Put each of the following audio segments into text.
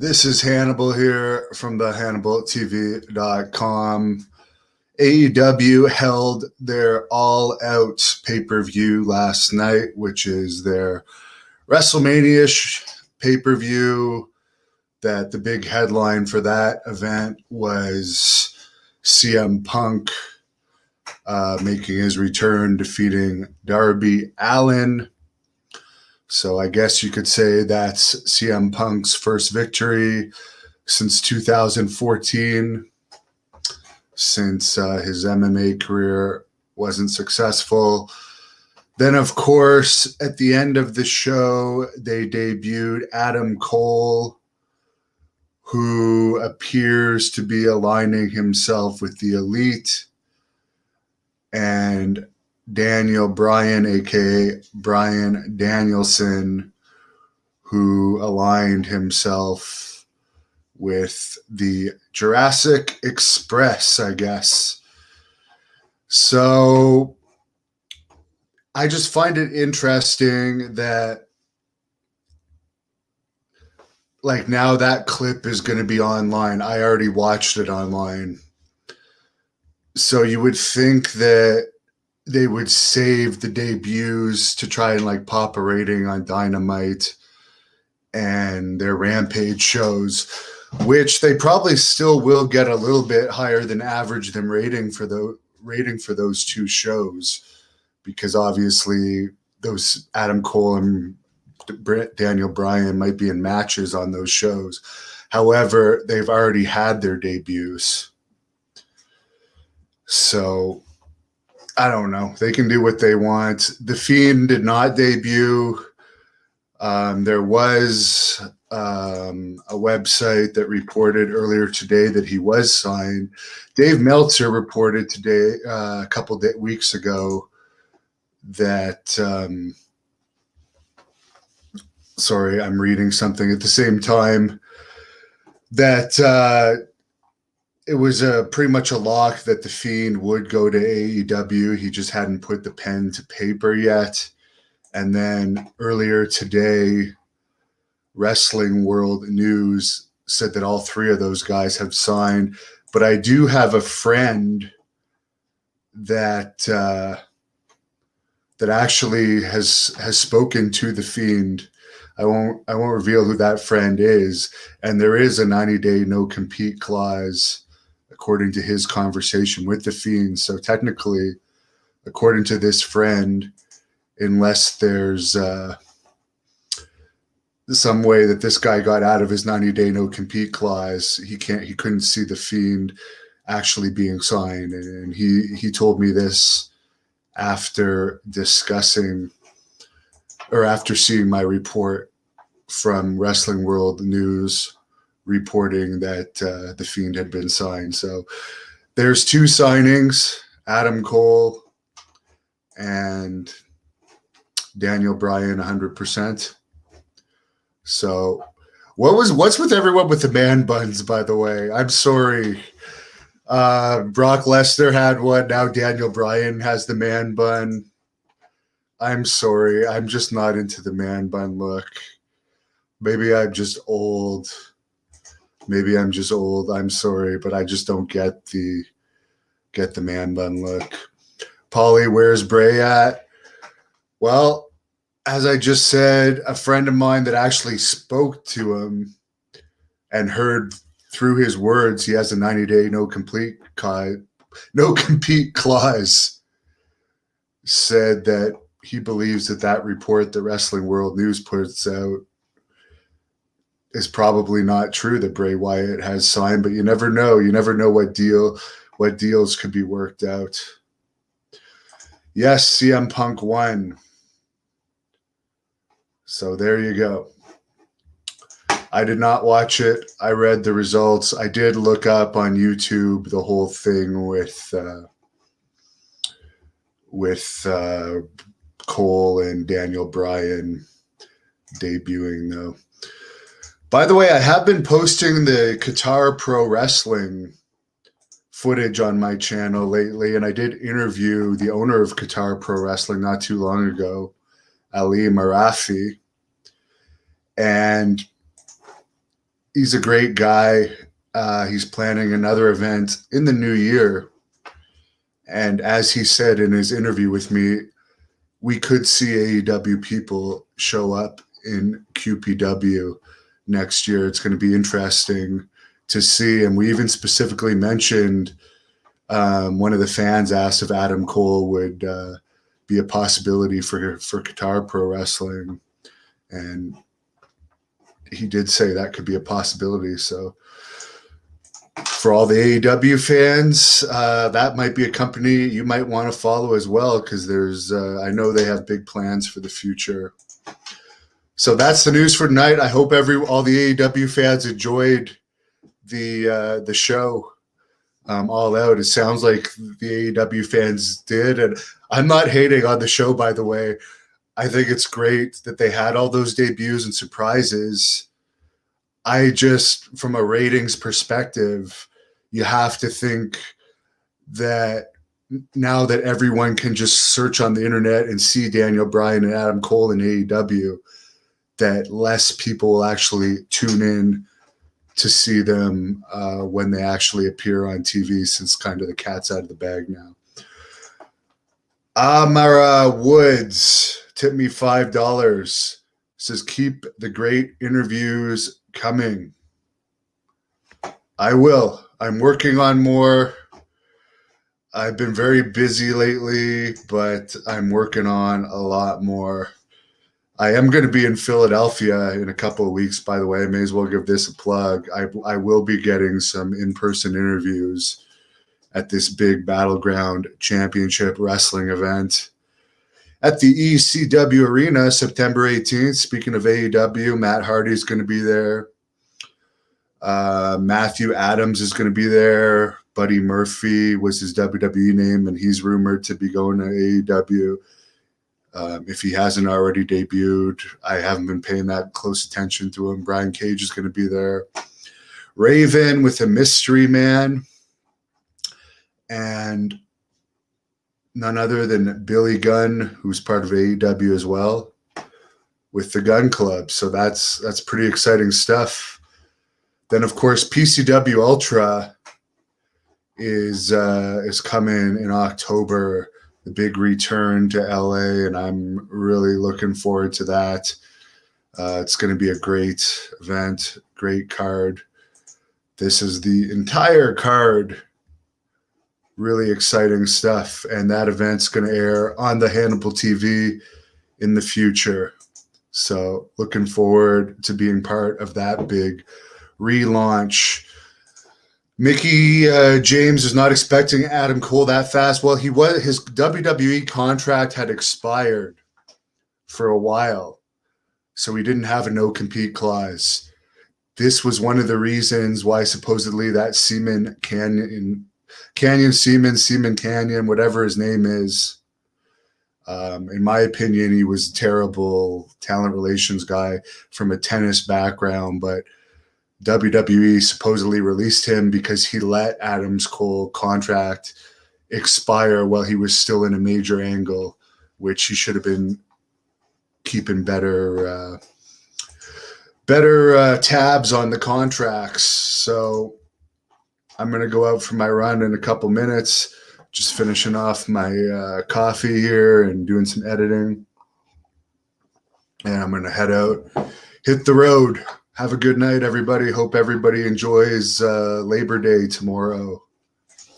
This is Hannibal here from the HannibalTV.com. AEW held their All Out pay-per-view last night, which is their WrestleMania-ish pay-per-view. That the big headline for that event was CM Punk making his return, defeating Darby Allin. So I guess you could say that's CM Punk's first victory since 2014, since his MMA career wasn't successful. Then, of course, at the end of the show, they debuted Adam Cole, who appears to be aligning himself with the Elite, and Daniel Bryan, aka Bryan Danielson, who aligned himself with the Jurassic Express, I guess. So I just find it interesting that, like, now that clip is going to be online. I already watched it online. So you would think that they would save the debuts to try and like pop a rating on Dynamite and their Rampage shows, which they probably still will get a little bit higher than average them rating for those two shows, because obviously those Adam Cole and Daniel Bryan might be in matches on those shows. However, they've already had their debuts. So I don't know. They can do what they want. The Fiend did not debut. There was a website that reported earlier today that he was signed. Dave Meltzer reported today, a couple of weeks ago, that sorry, I'm reading something at the same time, that it was pretty much a lock that the Fiend would go to AEW. He just hadn't put the pen to paper yet. And then earlier today, Wrestling World News said that all three of those guys have signed. But I do have a friend that that actually has spoken to the Fiend. I won't reveal who that friend is. And there is a 90-day no-compete clause according to his conversation with the Fiend. So technically, according to this friend, unless there's some way that this guy got out of his 90-day no-compete clause, he couldn't see the Fiend actually being signed. And he told me this after discussing, or after seeing my report from Wrestling World News reporting that the Fiend had been signed. So there's two signings, Adam Cole and Daniel Bryan, 100%. So what's with everyone with the man buns, by the way? I'm sorry. Brock Lesnar had one. Now Daniel Bryan has the man bun. I'm sorry. I'm just not into the man bun look. Maybe I'm just old. I'm sorry, but I just don't get the man bun look. Paulie, where's Bray at? Well, as I just said, a friend of mine that actually spoke to him and heard through his words he has a 90-day no-compete clause, said that he believes that report the Wrestling World News puts out is probably not true, that Bray Wyatt has signed, but you never know. You never know what deals could be worked out. Yes, CM Punk won. So there you go. I did not watch it. I read the results. I did look up on YouTube the whole thing with Cole and Daniel Bryan debuting, though. By the way, I have been posting the Qatar Pro Wrestling footage on my channel lately, and I did interview the owner of Qatar Pro Wrestling not too long ago, Ali Marafi. And he's a great guy. He's planning another event in the new year. And as he said in his interview with me, we could see AEW people show up in QPW next year. It's going to be interesting to see. And we even specifically mentioned one of the fans asked if Adam Cole would be a possibility for Qatar Pro Wrestling. And he did say that could be a possibility. So for all the AEW fans, that might be a company you might want to follow as well, because there's I know they have big plans for the future. So that's the news for tonight. I hope all the AEW fans enjoyed the show. All out. It sounds like the AEW fans did, and I'm not hating on the show, by the way. I think it's great that they had all those debuts and surprises. I just, from a ratings perspective, you have to think that now that everyone can just search on the internet and see Daniel Bryan and Adam Cole in AEW, that less people will actually tune in to see them when they actually appear on TV, since kind of the cat's out of the bag now. Amara Woods tipped me $5. Says, keep the great interviews coming. I will. I'm working on more. I've been very busy lately, but I'm working on a lot more. I am going to be in Philadelphia in a couple of weeks, by the way. I may as well give this a plug. I will be getting some in-person interviews at this big Battleground Championship Wrestling event at the ECW Arena, September 18th. Speaking of AEW, Matt Hardy is going to be there. Matthew Adams is going to be there. Buddy Murphy was his WWE name, and he's rumored to be going to AEW. If he hasn't already debuted, I haven't been paying that close attention to him. Brian Cage is going to be there. Raven with a mystery man. And none other than Billy Gunn, who's part of AEW as well, with the Gun Club. So that's pretty exciting stuff. Then, of course, PCW Ultra is coming in October. The big return to LA, and I'm really looking forward to that. It's going to be a great event, great card. This is the entire card. Really exciting stuff, and that event's going to air on the Hannibal TV in the future. So looking forward to being part of that big relaunch. Mickey James is not expecting Adam Cole that fast. Well, his WWE contract had expired for a while, so he didn't have a no-compete clause. This was one of the reasons why supposedly that Seaman Canyon, whatever his name is, in my opinion, he was a terrible talent relations guy from a tennis background, but WWE supposedly released him because he let Adam's Cole contract expire while he was still in a major angle, which he should have been keeping better tabs on the contracts. So I'm going to go out for my run in a couple minutes, just finishing off my coffee here and doing some editing. And I'm going to head out, hit the road. Have a good night, everybody. Hope everybody enjoys Labor Day tomorrow.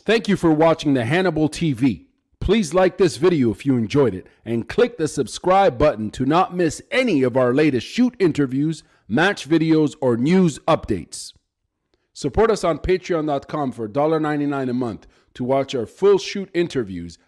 Thank you for watching the Hannibal TV. Please like this video if you enjoyed it, and click the subscribe button to not miss any of our latest shoot interviews, match videos, or news updates. Support us on patreon.com for $1.99 a month to watch our full shoot interviews,